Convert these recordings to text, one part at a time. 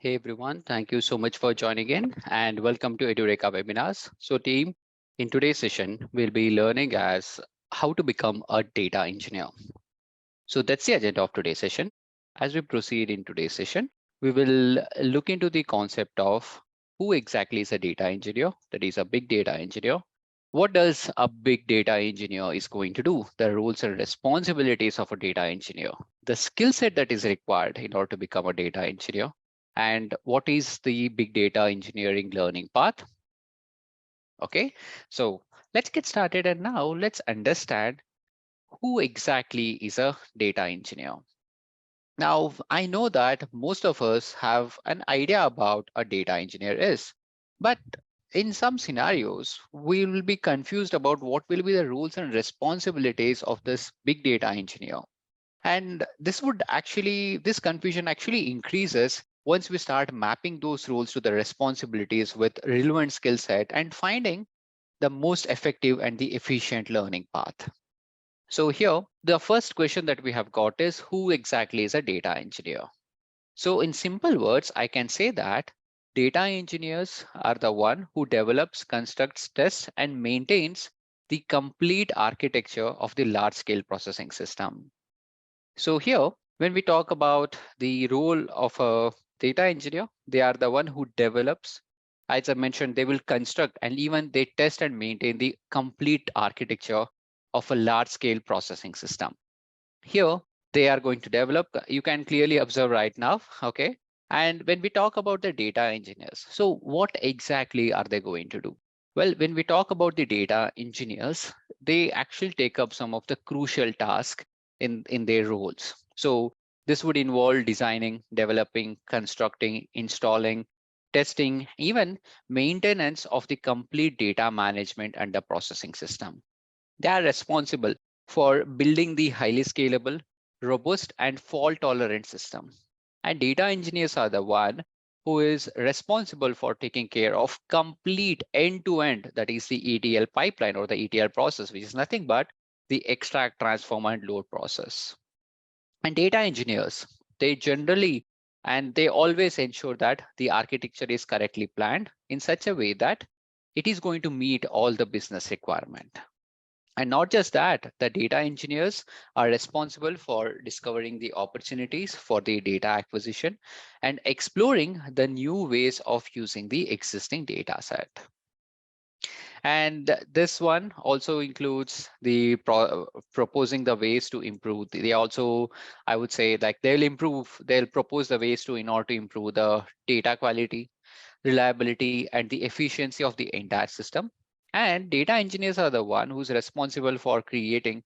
Hey everyone, thank you so much for joining in and welcome to Edureka webinars. So team, in today's session, we'll be learning as how to become a data engineer. So that's the agenda of today's session. As we proceed in today's session, we will look into the concept of who exactly is a data engineer, that is a big data engineer. What does a big data engineer is going to do? The roles and responsibilities of a data engineer, the skill set that is required in order to become a data engineer, and what is the big data engineering learning path. Okay, so let's get started and now let's understand who exactly is a data engineer. Now, I know that most of us have an idea about a data engineer is, but in some scenarios, we will be confused about what will be the roles and responsibilities of this big data engineer. And this confusion actually increases once we start mapping those roles to the responsibilities with relevant skill set and finding the most effective and the efficient learning path. So here, the first question that we have got is who exactly is a data engineer? So in simple words, I can say that data engineers are the one who develops, constructs, tests, and maintains the complete architecture of the large scale processing system. So here, when we talk about the role of a data engineer, they are the one who develops, as I mentioned, they will construct and even they test and maintain the complete architecture of a large scale processing system. Here, they are going to develop, you can clearly observe right now, okay? And when we talk about the data engineers, so what exactly are they going to do? Well, when we talk about the data engineers, they actually take up some of the crucial tasks in their roles. So this would involve designing, developing, constructing, installing, testing, even maintenance of the complete data management and the processing system. They are responsible for building the highly scalable, robust, and fault-tolerant system. And data engineers are the one who is responsible for taking care of complete end-to-end, that is the ETL pipeline or the ETL process, which is nothing but the extract, transform, and load process. And data engineers, they generally and they always ensure that the architecture is correctly planned in such a way that it is going to meet all the business requirement. And not just that, the data engineers are responsible for discovering the opportunities for the data acquisition and exploring the new ways of using the existing data set. And this one also includes the proposing the ways to improve. They also, I would say, like they'll propose the ways to in order to improve the data quality, reliability, and the efficiency of the entire system. And data engineers are the one who's responsible for creating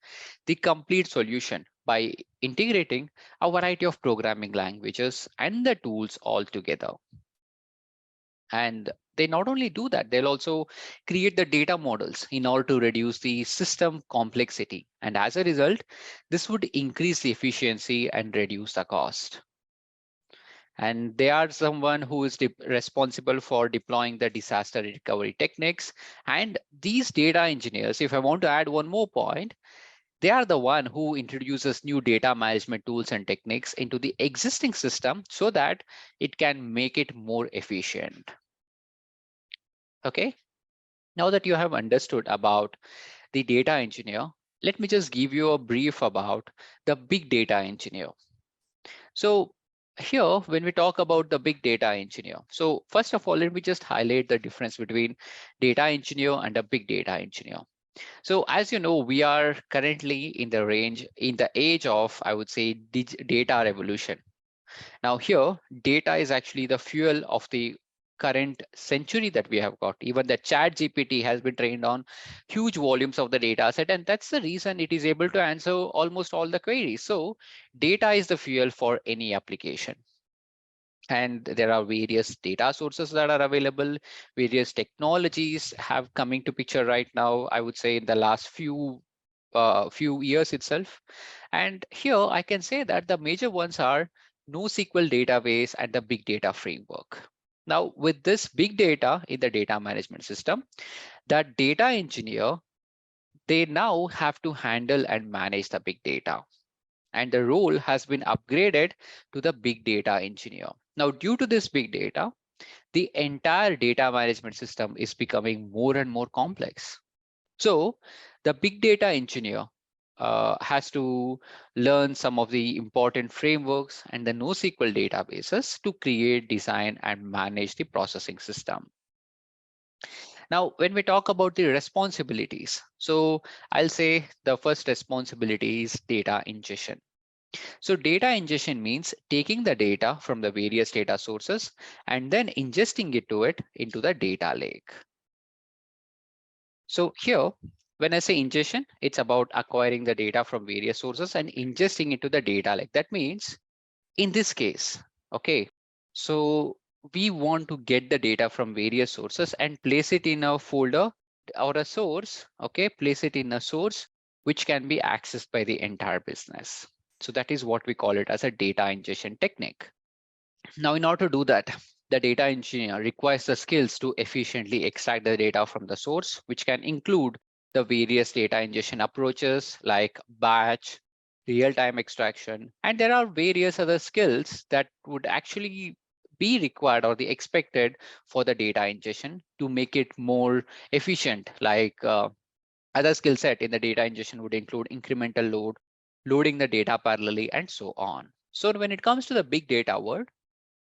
the complete solution by integrating a variety of programming languages and the tools all together. And they not only do that, they'll also create the data models in order to reduce the system complexity. And as a result, this would increase the efficiency and reduce the cost. And they are someone who is responsible for deploying the disaster recovery techniques. And these data engineers, if I want to add one more point, they are the one who introduces new data management tools and techniques into the existing system so that it can make it more efficient. Okay, now that you have understood about the data engineer, let me just give you a brief about the big data engineer. So here, when we talk about the big data engineer, so first of all, let me just highlight the difference between data engineer and a big data engineer. So as you know, we are currently in the age of, I would say, data revolution. Now here, data is actually the fuel of the current century that we have got. Even the chat GPT has been trained on huge volumes of the data set, and that's the reason it is able to answer almost all the queries. So data is the fuel for any application. And there are various data sources that are available. Various technologies have coming to picture right now, I would say in the last few years itself. And here I can say that the major ones are NoSQL database and the big data framework. Now, with this big data in the data management system, that data engineer, they now have to handle and manage the big data. And the role has been upgraded to the big data engineer. Now, due to this big data, the entire data management system is becoming more and more complex. So the big data engineer has to learn some of the important frameworks and the NoSQL databases to create, design, and manage the processing system. Now, when we talk about the responsibilities, so I'll say the first responsibility is data ingestion. So data ingestion means taking the data from the various data sources and then ingesting it into the data lake. So here, when I say ingestion, it's about acquiring the data from various sources and ingesting into the data lake. That means in this case, okay, so we want to get the data from various sources and place it in a folder or a source, okay, place it in a source which can be accessed by the entire business. So that is what we call it as a data ingestion technique. Now, in order to do that, the data engineer requires the skills to efficiently extract the data from the source, which can include the various data ingestion approaches like batch, real-time extraction, and there are various other skills that would actually be required or the expected for the data ingestion to make it more efficient. Like other skill set in the data ingestion would include incremental load, loading the data parallelly, and so on. So when it comes to the big data world,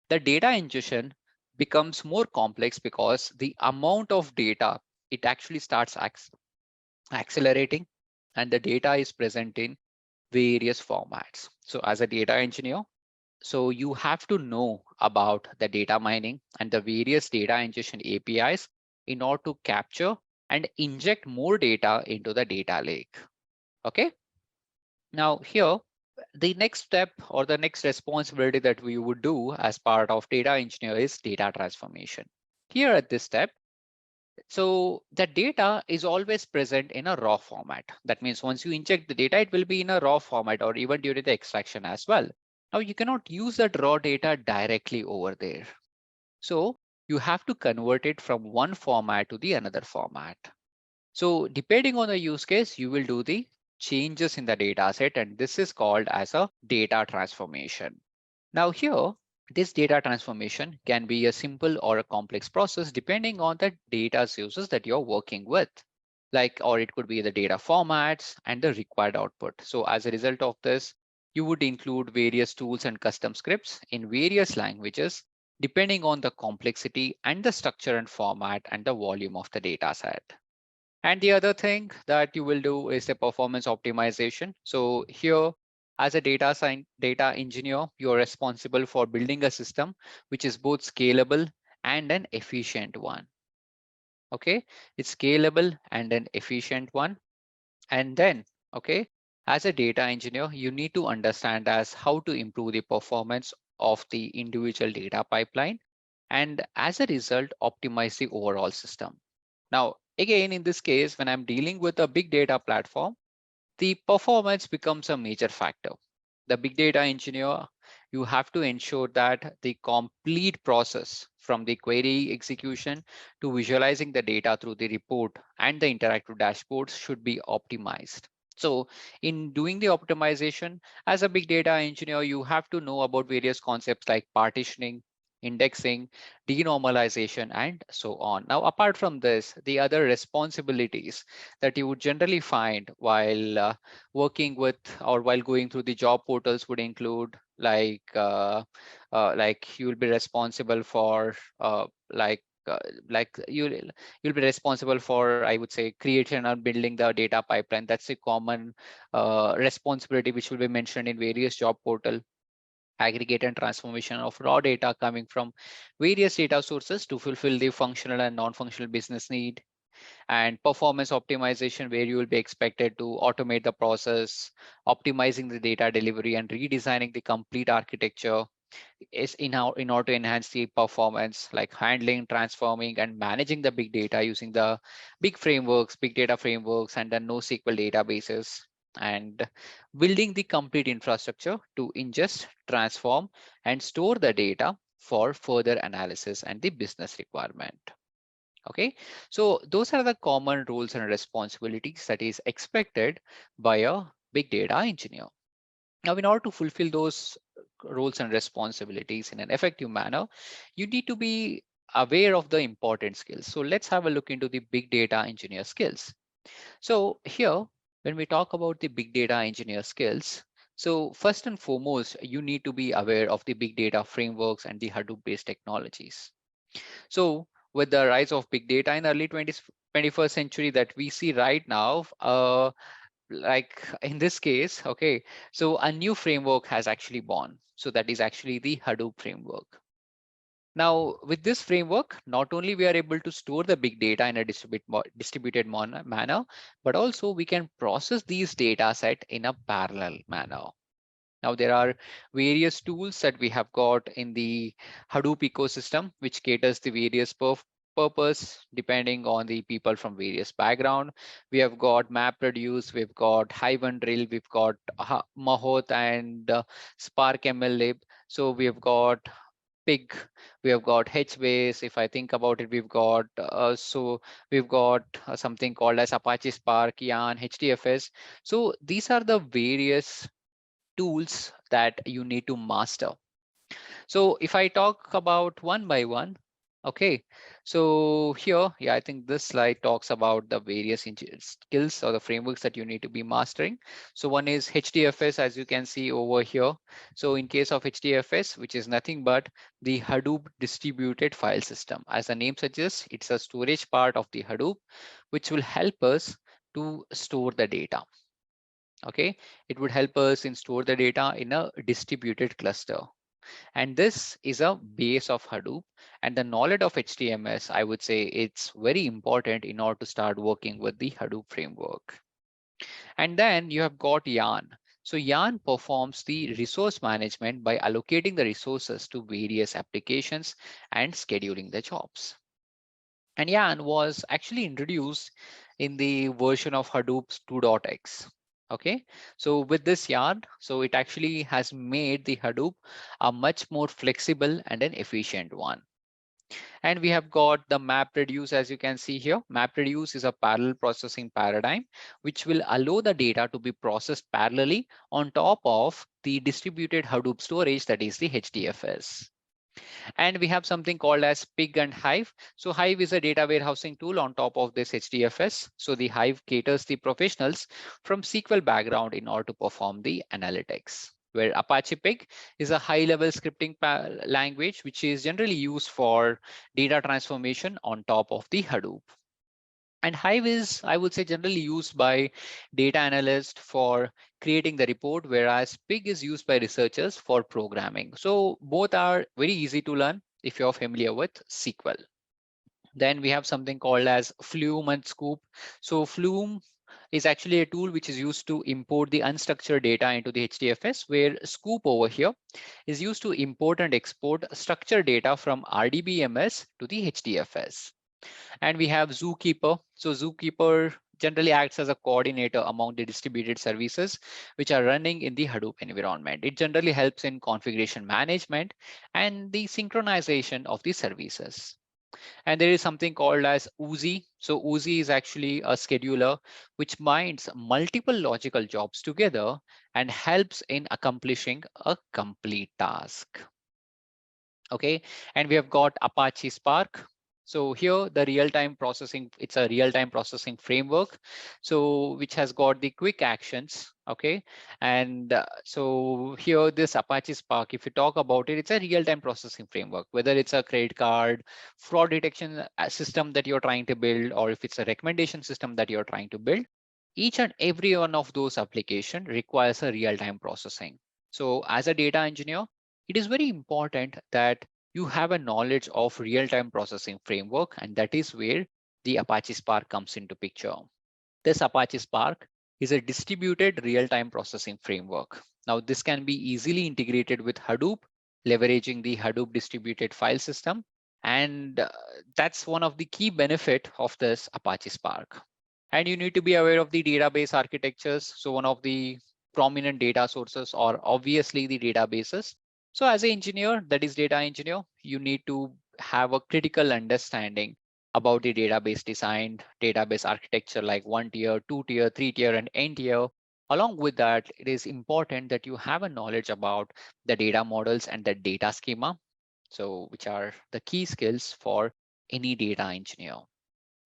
the data ingestion becomes more complex because the amount of data, it actually starts accelerating, and the data is present in various formats. So as a data engineer, so you have to know about the data mining and the various data ingestion APIs in order to capture and inject more data into the data lake. Okay. Now here, the next step or the next responsibility that we would do as part of data engineer is data transformation. Here at this step, so the data is always present in a raw format. That means once you inject the data, it will be in a raw format or even during the extraction as well. Now you cannot use that raw data directly over there. So you have to convert it from one format to the another format. So depending on the use case, you will do the changes in the data set, and this is called as a data transformation. Now here, this data transformation can be a simple or a complex process depending on the data sources that you're working with. Or it could be the data formats and the required output. So as a result of this, you would include various tools and custom scripts in various languages, depending on the complexity and the structure and format and the volume of the data set. And the other thing that you will do is the performance optimization. So here, as a data engineer, you're responsible for building a system which is both scalable and an efficient one. Okay, it's scalable and an efficient one. And then, okay, as a data engineer, you need to understand as how to improve the performance of the individual data pipeline, and as a result, optimize the overall system. Now, again, in this case, when I'm dealing with a big data platform, the performance becomes a major factor. The big data engineer, you have to ensure that the complete process from the query execution to visualizing the data through the report and the interactive dashboards should be optimized. So in doing the optimization, as a big data engineer, you have to know about various concepts like partitioning, indexing, denormalization, and so on. Now, apart from this, the other responsibilities that you would generally find while working with or while going through the job portals would include you will be responsible for you'll be responsible for, I would say, creation or building the data pipeline. That's a common responsibility which will be mentioned in various job portal. Aggregate and transformation of raw data coming from various data sources to fulfill the functional and non-functional business need, and performance optimization, where you will be expected to automate the process, optimizing the data delivery and redesigning the complete architecture is in order to enhance the performance, like handling, transforming, and managing the big data using the big data frameworks and the NoSQL databases, and building the complete infrastructure to ingest, transform, and store the data for further analysis and the business requirement. Okay, so those are the common roles and responsibilities that is expected by a big data engineer. Now, in order to fulfill those roles and responsibilities in an effective manner, you need to be aware of the important skills. So let's have a look into the big data engineer skills. So here, when we talk about the big data engineer skills, so first and foremost, you need to be aware of the big data frameworks and the Hadoop-based technologies. So with the rise of big data in early 21st century that we see right now, like in this case, okay, so a new framework has actually born. So that is actually the Hadoop framework. Now, with this framework, not only we are able to store the big data in a distributed manner, but also we can process these data set in a parallel manner. Now, there are various tools that we have got in the Hadoop ecosystem, which caters the various purpose depending on the people from various background. We have got MapReduce, we've got Hive and Drill, we've got Mahot and Spark ML. So we have got Pig, we have got HBase. If I think about it, we've got something called as Apache Spark, Yarn, HDFS. So these are the various tools that you need to master. So if I talk about one by one, okay, so here, yeah, I think this slide talks about the various skills or the frameworks that you need to be mastering. So one is HDFS, as you can see over here. So in case of HDFS, which is nothing but the Hadoop distributed file system. As the name suggests, it's a storage part of the Hadoop, which will help us to store the data. Okay, it would help us in store the data in a distributed cluster. And this is a base of Hadoop, and the knowledge of HTMS, I would say it's very important in order to start working with the Hadoop framework. And then you have got Yarn. So Yarn performs the resource management by allocating the resources to various applications and scheduling the jobs. And Yarn was actually introduced in the version of Hadoop 2.x. Okay, so with this Yarn, so it actually has made the Hadoop a much more flexible and an efficient one. And we have got the MapReduce, as you can see here. MapReduce is a parallel processing paradigm, which will allow the data to be processed parallelly on top of the distributed Hadoop storage, that is the HDFS. And we have something called as Pig and Hive. So Hive is a data warehousing tool on top of this HDFS. So the Hive caters the professionals from SQL background in order to perform the analytics, where Apache Pig is a high-level scripting language, which is generally used for data transformation on top of the Hadoop. And Hive is, I would say, generally used by data analysts for creating the report, whereas Pig is used by researchers for programming. So both are very easy to learn if you're familiar with SQL. Then we have something called as Flume and Scoop. So Flume is actually a tool which is used to import the unstructured data into the HDFS, where Scoop over here is used to import and export structured data from RDBMS to the HDFS. And we have Zookeeper. So Zookeeper generally acts as a coordinator among the distributed services which are running in the Hadoop environment. It generally helps in configuration management and the synchronization of the services. And there is something called as 𝐄𝐝𝐿. So 𝐄𝐝𝐿 is actually a scheduler which binds multiple logical jobs together and helps in accomplishing a complete task. Okay, and we have got Apache Spark. So here the real-time processing, it's a real-time processing framework. So which has got the quick actions. Okay, and so here this Apache Spark, if you talk about it, it's a real-time processing framework, whether it's a credit card, fraud detection system that you're trying to build, or if it's a recommendation system that you're trying to build, each and every one of those applications requires a real-time processing. So as a data engineer, it is very important that you have a knowledge of real-time processing framework, and that is where the Apache Spark comes into picture. This Apache Spark is a distributed real-time processing framework. Now, this can be easily integrated with Hadoop, leveraging the Hadoop distributed file system. And that's one of the key benefit of this Apache Spark. And you need to be aware of the database architectures. So one of the prominent data sources are obviously the databases. So as an engineer, that is data engineer, you need to have a critical understanding about the database design, database architecture like 1 tier, 2 tier, 3 tier, and n tier. Along with that, it is important that you have a knowledge about the data models and the data schema, so which are the key skills for any data engineer.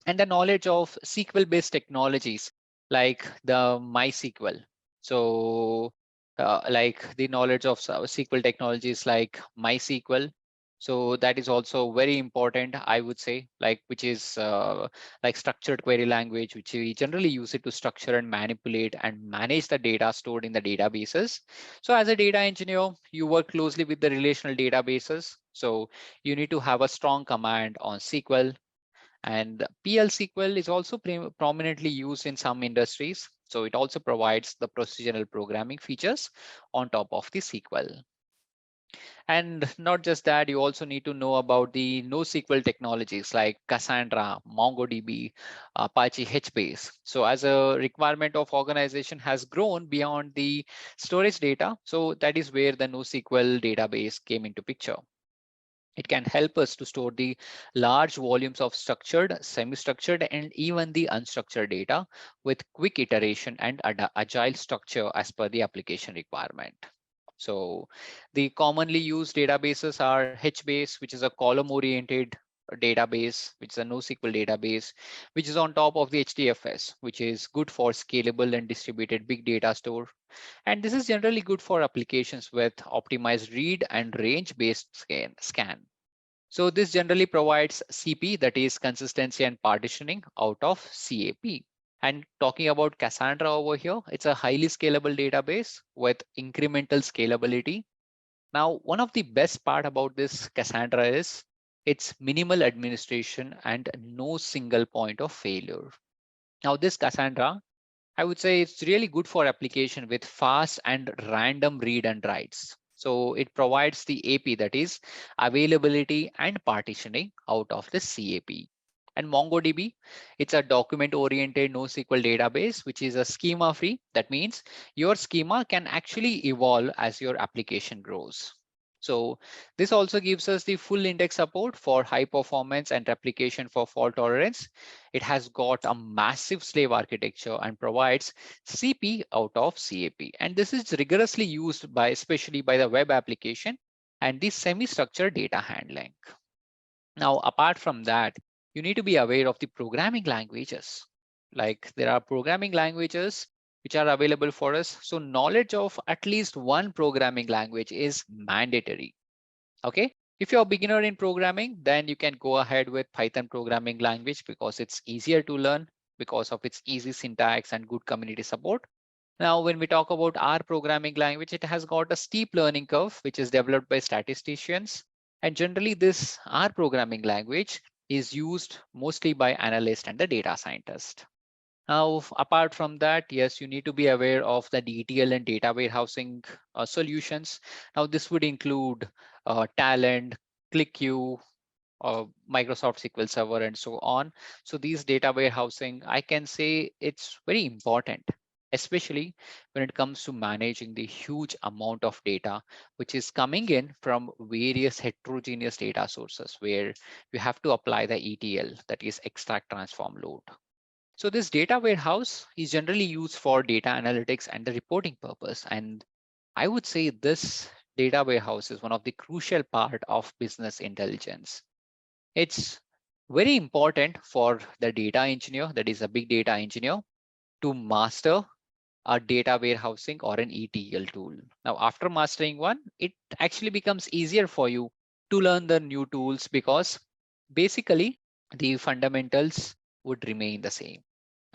And the knowledge of SQL-based technologies like the MySQL. So like the knowledge of SQL technologies like MySQL. So that is also very important, I would say, like which is like structured query language, which we generally use it to structure and manipulate and manage the data stored in the databases. So as a data engineer, you work closely with the relational databases. So you need to have a strong command on SQL, and PL SQL is also prominently used in some industries. So it also provides the procedural programming features on top of the SQL. And not just that, you also need to know about the NoSQL technologies like Cassandra, MongoDB, Apache HBase. So as a requirement of organization has grown beyond the storage data, so that is where the NoSQL database came into picture. It can help us to store the large volumes of structured, semi-structured, and even the unstructured data with quick iteration and agile structure as per the application requirement. So the commonly used databases are HBase, which is a column-oriented database, which is a NoSQL database, which is on top of the HDFS, which is good for scalable and distributed big data store. And this is generally good for applications with optimized read and range based scan. So this generally provides CP, that is consistency and partitioning, out of CAP. And talking about Cassandra over here, it's a highly scalable database with incremental scalability. Now, one of the best part about this Cassandra is its minimal administration and no single point of failure. Now, this Cassandra, I would say it's really good for application with fast and random read and writes. So it provides the AP, that is availability and partitioning out of the CAP. And MongoDB, it's a document oriented NoSQL database, which is a schema free. That means your schema can actually evolve as your application grows. So this also gives us the full index support for high performance and replication for fault tolerance. It has got a massive slave architecture and provides CP out of CAP. And this is rigorously used by, especially by the web application and the semi-structured data handling. Now, apart from that, you need to be aware of the programming languages. Like there are programming languages which are available for us. So knowledge of at least one programming language is mandatory. Okay. If you're a beginner in programming, then you can go ahead with Python programming language because it's easier to learn because of its easy syntax and good community support. Now, when we talk about R programming language, it has got a steep learning curve, which is developed by statisticians. And generally, this R programming language is used mostly by analysts and the data scientist. Now, apart from that, yes, you need to be aware of the ETL and data warehousing solutions. Now, this would include Talent, ClickQ, Microsoft SQL Server, and so on. So these data warehousing, I can say it's very important, especially when it comes to managing the huge amount of data, which is coming in from various heterogeneous data sources where you have to apply the ETL, that is extract, transform, load. So this data warehouse is generally used for data analytics and the reporting purpose. And I would say this data warehouse is one of the crucial part of business intelligence. It's very important for the data engineer, that is a big data engineer, to master a data warehousing or an ETL tool. Now, after mastering one, it actually becomes easier for you to learn the new tools because basically the fundamentals would remain the same.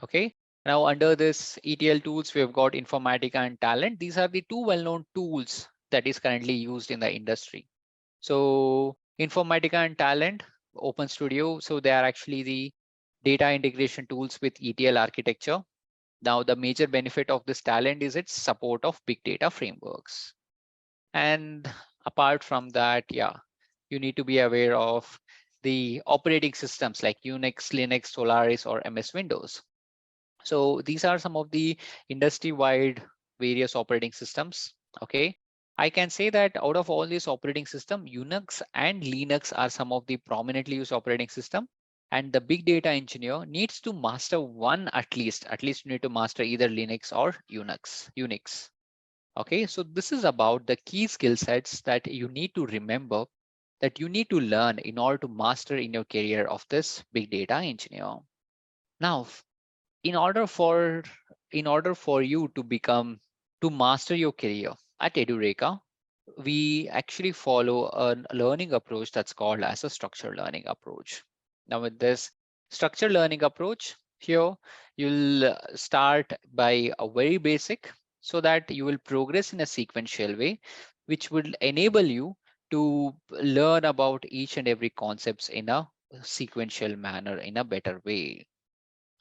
Okay. Now, under this ETL tools, we have got Informatica and Talent. These are the two well-known tools that is currently used in the industry. So Informatica and Talent, Open Studio, so they are actually the data integration tools with ETL architecture. Now, the major benefit of this Talent is its support of big data frameworks. And apart from that, yeah, you need to be aware of the operating systems like Unix, Linux, Solaris, or MS Windows. So these are some of the industry-wide various operating systems. Okay. I can say that out of all these operating system, Unix and Linux are some of the prominently used operating system. And the big data engineer needs to master one at least you need to master either Linux or Unix. Okay, so this is about the key skill sets that you need to remember, that you need to learn in order to master in your career of this big data engineer. Now, in order for you to master your career at Edureka, we actually follow a learning approach that's called as a structured learning approach. Now, with this structured learning approach, here you'll start by a very basic, so that you will progress in a sequential way, which will enable you to learn about each and every concepts in a sequential manner, in a better way.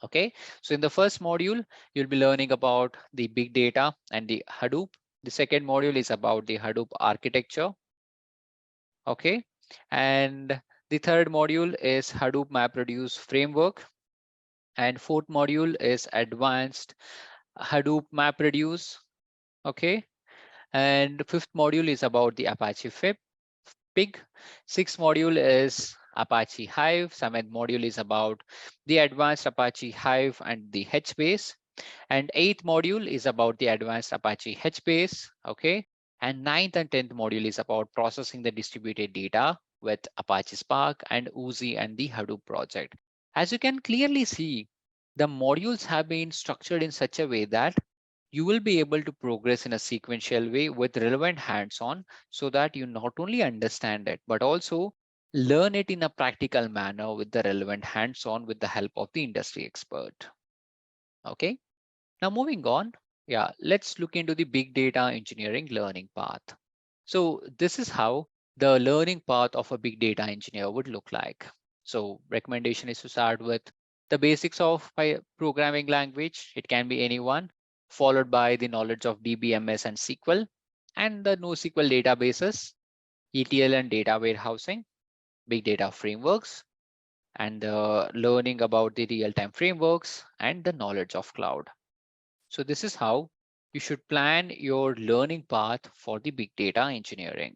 Okay, so in the first module, you'll be learning about the big data and the Hadoop. The second module is about the Hadoop architecture. Okay, and the third module is Hadoop MapReduce framework. And fourth module is advanced Hadoop MapReduce. Okay, and fifth module is about the Apache Pig. Sixth module is Apache Hive. Seventh module is about the advanced Apache Hive and the HBase. And eighth module is about the advanced Apache HBase. Okay. And ninth and 10th module is about processing the distributed data with Apache Spark and Oozie and the Hadoop project. As you can clearly see, the modules have been structured in such a way that you will be able to progress in a sequential way with relevant hands-on, so that you not only understand it, but also learn it in a practical manner with the relevant hands-on with the help of the industry expert. Okay. Now moving on, yeah, let's look into the big data engineering learning path. So this is how the learning path of a big data engineer would look like. So recommendation is to start with the basics of programming language. It can be anyone, followed by the knowledge of DBMS and SQL, and the NoSQL databases, ETL and data warehousing, big data frameworks, and learning about the real-time frameworks and the knowledge of cloud. So this is how you should plan your learning path for the big data engineering.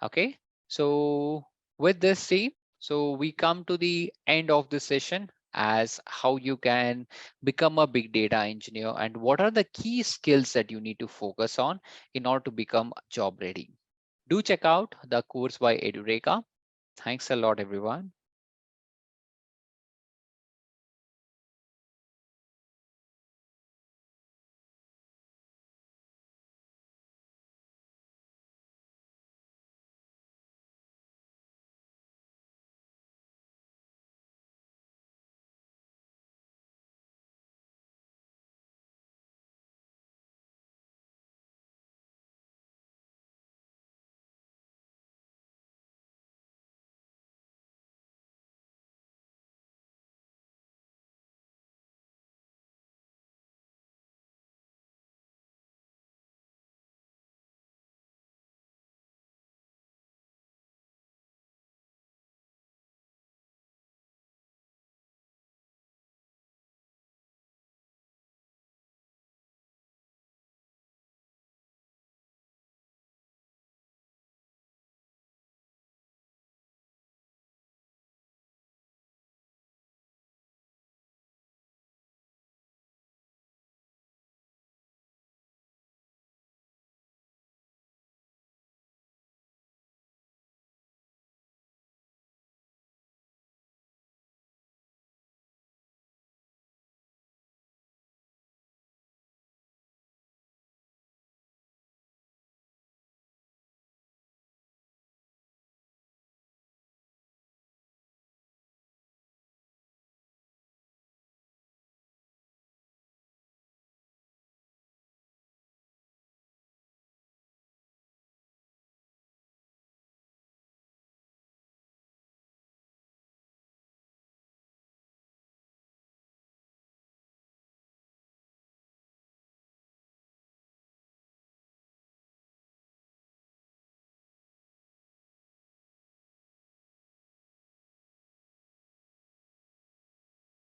Okay, so with this team, so we come to the end of the session as how you can become a big data engineer and what are the key skills that you need to focus on in order to become job ready. Do check out the course by Edureka. Thanks a lot, everyone.